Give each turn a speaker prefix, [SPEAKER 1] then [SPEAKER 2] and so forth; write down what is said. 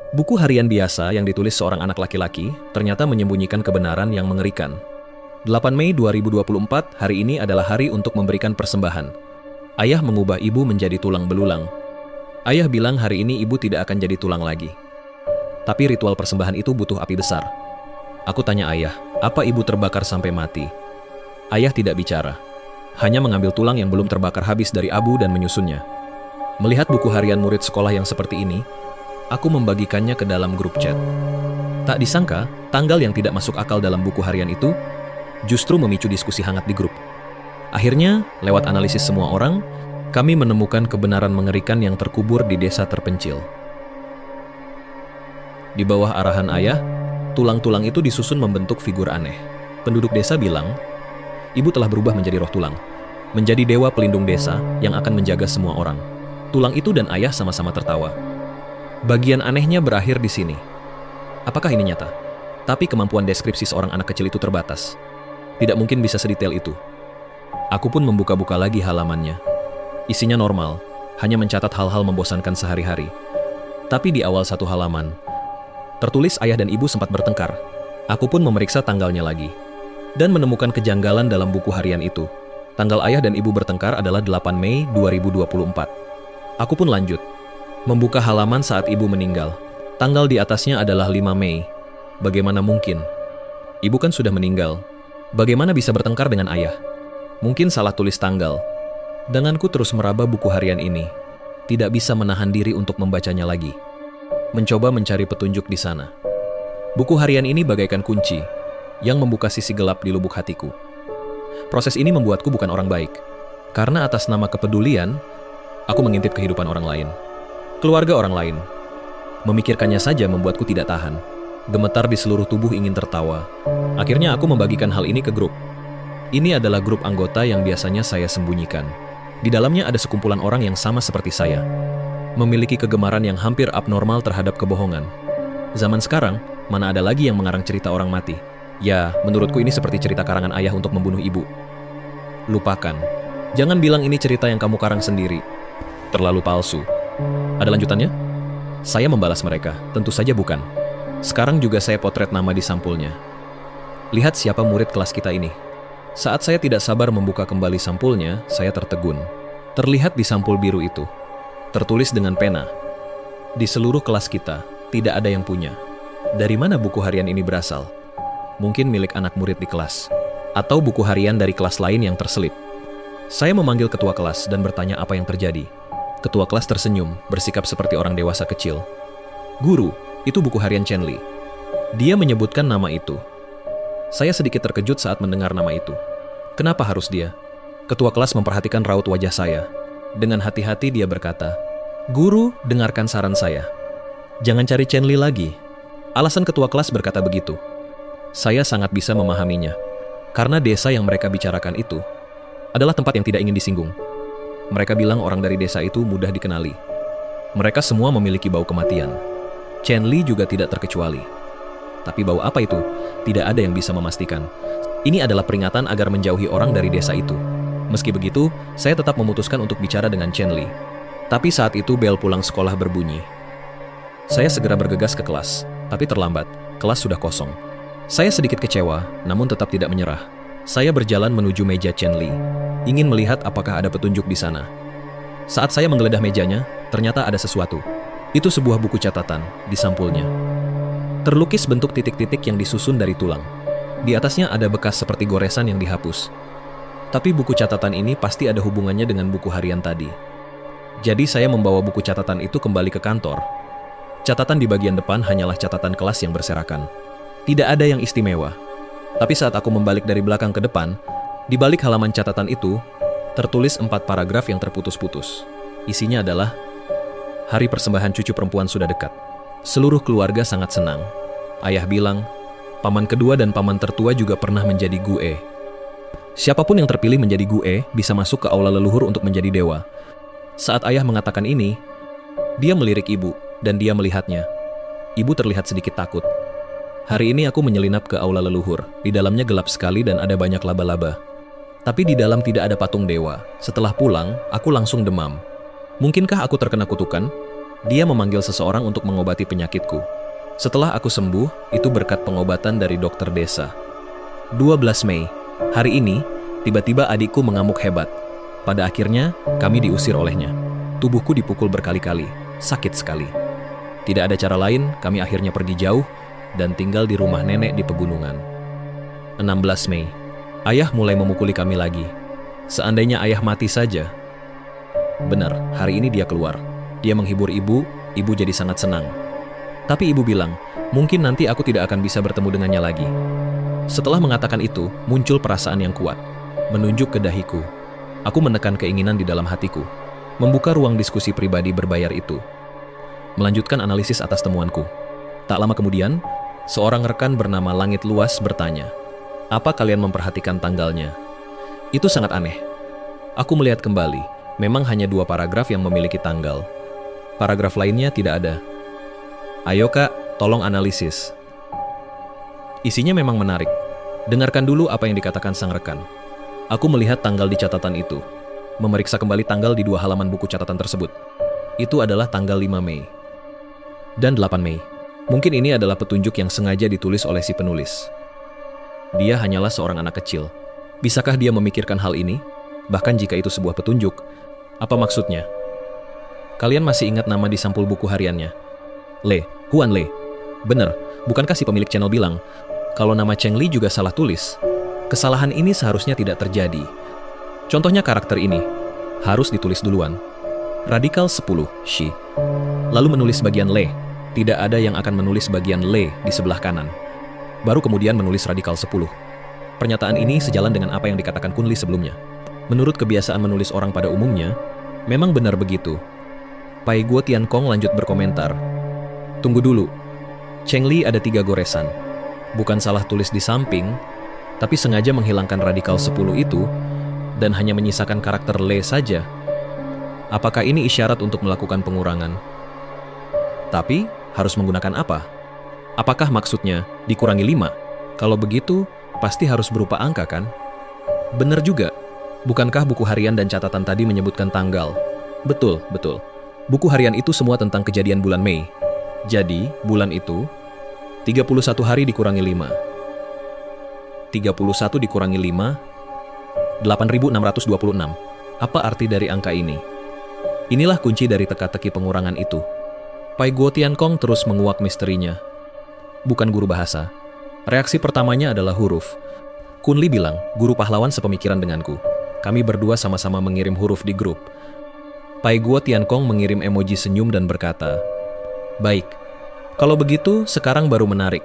[SPEAKER 1] Buku harian biasa yang ditulis seorang anak laki-laki ternyata menyembunyikan kebenaran yang mengerikan. 8 Mei 2024, hari ini adalah hari untuk memberikan persembahan. Ayah mengubah ibu menjadi tulang belulang. Ayah bilang hari ini ibu tidak akan jadi tulang lagi. Tapi ritual persembahan itu butuh api besar. Aku tanya ayah, apa ibu terbakar sampai mati? Ayah tidak bicara. Hanya mengambil tulang yang belum terbakar habis dari abu dan menyusunnya. Melihat buku harian murid sekolah yang seperti ini, aku membagikannya ke dalam grup chat. Tak disangka, tanggal yang tidak masuk akal dalam buku harian itu justru memicu diskusi hangat di grup. Akhirnya, lewat analisis semua orang, kami menemukan kebenaran mengerikan yang terkubur di desa terpencil. Di bawah arahan ayah, tulang-tulang itu disusun membentuk figur aneh. Penduduk desa bilang, ibu telah berubah menjadi roh tulang, menjadi dewa pelindung desa yang akan menjaga semua orang. Tulang itu dan ayah sama-sama tertawa. Bagian anehnya berakhir di sini. Apakah ini nyata? Tapi kemampuan deskripsi seorang anak kecil itu terbatas. Tidak mungkin bisa sedetail itu. Aku pun membuka-buka lagi halamannya. Isinya normal, hanya mencatat hal-hal membosankan sehari-hari. Tapi di awal satu halaman, tertulis ayah dan ibu sempat bertengkar. Aku pun memeriksa tanggalnya lagi, dan menemukan kejanggalan dalam buku harian itu. Tanggal ayah dan ibu bertengkar adalah 8 Mei 2024. Aku pun lanjut, membuka halaman saat ibu meninggal. Tanggal di atasnya adalah 5 Mei. Bagaimana mungkin? Ibu kan sudah meninggal. Bagaimana bisa bertengkar dengan ayah? Mungkin salah tulis tanggal. Denganku terus meraba buku harian ini. Tidak bisa menahan diri untuk membacanya lagi. Mencoba mencari petunjuk di sana. Buku harian ini bagaikan kunci yang membuka sisi gelap di lubuk hatiku. Proses ini membuatku bukan orang baik. Karena atas nama kepedulian, aku mengintip kehidupan orang lain. Keluarga orang lain. Memikirkannya saja membuatku tidak tahan. Gemetar di seluruh tubuh ingin tertawa. Akhirnya aku membagikan hal ini ke grup. Ini adalah grup anggota yang biasanya saya sembunyikan. Di dalamnya ada sekumpulan orang yang sama seperti saya. Memiliki kegemaran yang hampir abnormal terhadap kebohongan. Zaman sekarang, mana ada lagi yang mengarang cerita orang mati? Ya, menurutku ini seperti cerita karangan ayah untuk membunuh ibu. Lupakan. Jangan bilang ini cerita yang kamu karang sendiri. Terlalu palsu. Ada lanjutannya? Saya membalas mereka, tentu saja bukan. Sekarang juga saya potret nama di sampulnya. Lihat siapa murid kelas kita ini. Saat saya tidak sabar membuka kembali sampulnya, saya tertegun. Terlihat di sampul biru itu, tertulis dengan pena. Di seluruh kelas kita, tidak ada yang punya. Dari mana buku harian ini berasal? Mungkin milik anak murid di kelas. Atau buku harian dari kelas lain yang terselip. Saya memanggil ketua kelas dan bertanya apa yang terjadi. Ketua kelas tersenyum, bersikap seperti orang dewasa kecil. Guru, itu buku harian Chen Li. Dia menyebutkan nama itu. Saya sedikit terkejut saat mendengar nama itu. Kenapa harus dia? Ketua kelas memperhatikan raut wajah saya. Dengan hati-hati dia berkata, "Guru, dengarkan saran saya. Jangan cari Chen Li lagi." Alasan ketua kelas berkata begitu. Saya sangat bisa memahaminya. Karena desa yang mereka bicarakan itu adalah tempat yang tidak ingin disinggung. Mereka bilang orang dari desa itu mudah dikenali. Mereka semua memiliki bau kematian. Chen Li juga tidak terkecuali. Tapi bau apa itu? Tidak ada yang bisa memastikan. Ini adalah peringatan agar menjauhi orang dari desa itu. Meski begitu, saya tetap memutuskan untuk bicara dengan Chen Li. Tapi saat itu bel pulang sekolah berbunyi. Saya segera bergegas ke kelas, tapi terlambat. Kelas sudah kosong. Saya sedikit kecewa, namun tetap tidak menyerah. Saya berjalan menuju meja Chen Li, ingin melihat apakah ada petunjuk di sana. Saat saya menggeledah mejanya, ternyata ada sesuatu. Itu sebuah buku catatan di sampulnya. Terlukis bentuk titik-titik yang disusun dari tulang. Di atasnya ada bekas seperti goresan yang dihapus. Tapi buku catatan ini pasti ada hubungannya dengan buku harian tadi. Jadi saya membawa buku catatan itu kembali ke kantor. Catatan di bagian depan hanyalah catatan kelas yang berserakan. Tidak ada yang istimewa. Tapi saat aku membalik dari belakang ke depan, di balik halaman catatan itu, tertulis 4 paragraf yang terputus-putus. Isinya adalah, hari persembahan cucu perempuan sudah dekat. Seluruh keluarga sangat senang. Ayah bilang, paman kedua dan paman tertua juga pernah menjadi gue. Siapapun yang terpilih menjadi gue bisa masuk ke aula leluhur untuk menjadi dewa. Saat ayah mengatakan ini, dia melirik ibu, dan dia melihatnya. Ibu terlihat sedikit takut. Hari ini aku menyelinap ke aula leluhur. Di dalamnya gelap sekali dan ada banyak laba-laba. Tapi di dalam tidak ada patung dewa. Setelah pulang, aku langsung demam. Mungkinkah aku terkena kutukan? Dia memanggil seseorang untuk mengobati penyakitku. Setelah aku sembuh, itu berkat pengobatan dari dokter desa. 12 Mei, hari ini, tiba-tiba adikku mengamuk hebat. Pada akhirnya, kami diusir olehnya. Tubuhku dipukul berkali-kali, sakit sekali. Tidak ada cara lain, kami akhirnya pergi jauh dan tinggal di rumah nenek di pegunungan. 16 Mei, ayah mulai memukuli kami lagi. Seandainya ayah mati saja. Benar, hari ini dia keluar. Dia menghibur ibu jadi sangat senang. Tapi ibu bilang, mungkin nanti aku tidak akan bisa bertemu dengannya lagi. Setelah mengatakan itu, muncul perasaan yang kuat, menunjuk ke dahiku. Aku menekan keinginan di dalam hatiku, membuka ruang diskusi pribadi berbayar itu. Melanjutkan analisis atas temuanku. Tak lama kemudian, seorang rekan bernama Langit Luas bertanya, "Apa kalian memperhatikan tanggalnya?" Itu sangat aneh. Aku melihat kembali, memang hanya 2 paragraf yang memiliki tanggal. Paragraf lainnya tidak ada. Ayo kak, tolong analisis. Isinya memang menarik. Dengarkan dulu apa yang dikatakan sang rekan. Aku melihat tanggal di catatan itu. Memeriksa kembali tanggal di 2 halaman buku catatan tersebut. Itu adalah tanggal 5 Mei. Dan 8 Mei. Mungkin ini adalah petunjuk yang sengaja ditulis oleh si penulis. Dia hanyalah seorang anak kecil. Bisakah dia memikirkan hal ini? Bahkan jika itu sebuah petunjuk, apa maksudnya? Kalian masih ingat nama di sampul buku hariannya? Huan Le. Benar, bukankah si pemilik channel bilang, kalau nama Cheng Li juga salah tulis? Kesalahan ini seharusnya tidak terjadi. Contohnya karakter ini, harus ditulis duluan. Radikal 10, Shi. Lalu menulis bagian Le. Tidak ada yang akan menulis bagian Le di sebelah kanan. Baru kemudian menulis radikal 10. Pernyataan ini sejalan dengan apa yang dikatakan Kun Li sebelumnya. Menurut kebiasaan menulis orang pada umumnya, memang benar begitu. Pai Guo Tiankong lanjut berkomentar. Tunggu dulu. Cheng Li ada 3 goresan. Bukan salah tulis di samping, tapi sengaja menghilangkan radikal 10 itu dan hanya menyisakan karakter Le saja. Apakah ini isyarat untuk melakukan pengurangan? Tapi, harus menggunakan apa? Apakah maksudnya dikurangi 5? Kalau begitu, pasti harus berupa angka kan? Benar juga. Bukankah buku harian dan catatan tadi menyebutkan tanggal? Betul. Buku harian itu semua tentang kejadian bulan Mei. Jadi, bulan itu 31 hari dikurangi 5. 31 dikurangi 5, 8.626. Apa arti dari angka ini? Inilah kunci dari teka-teki pengurangan itu. Pai Guo Tiankong terus menguak misterinya. Bukan guru bahasa. Reaksi pertamanya adalah huruf. Kun Li bilang, guru pahlawan sepemikiran denganku. Kami berdua sama-sama mengirim huruf di grup. Pai Guo Tiankong mengirim emoji senyum dan berkata, "Baik, kalau begitu sekarang baru menarik.